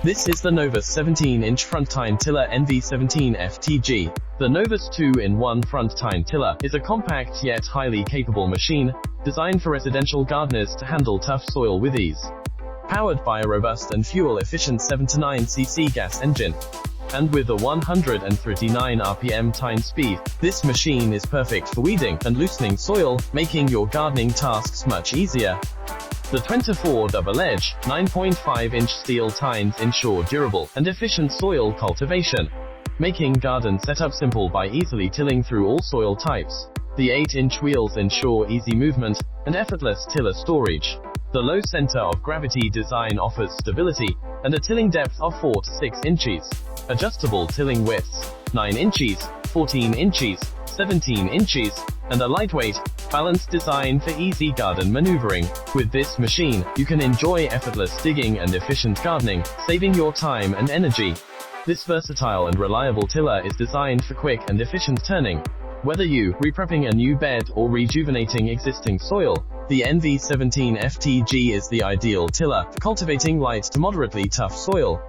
This is the NOVUS 17-inch front tine tiller NV17FTG. The NOVUS 2-in-1 front tine tiller is a compact yet highly capable machine, designed for residential gardeners to handle tough soil with ease. Powered by a robust and fuel-efficient 7-9cc gas engine, and with a 139 RPM tine speed, this machine is perfect for weeding and loosening soil, making your gardening tasks much easier. The 24 double-edge, 9.5-inch steel tines ensure durable and efficient soil cultivation, making garden setup simple by easily tilling through all soil types. The 8-inch wheels ensure easy movement and effortless tiller storage. The low center of gravity design offers stability and a tilling depth of 4 to 6 inches. Adjustable tilling widths, 9 inches, 14 inches, 17 inches, and a lightweight, balanced design for easy garden maneuvering. With this machine, you can enjoy effortless digging and efficient gardening, saving your time and energy. This versatile and reliable tiller is designed for quick and efficient turning. Whether you reprepping a new bed or rejuvenating existing soil, the NV17FTG is the ideal tiller for cultivating light to moderately tough soil.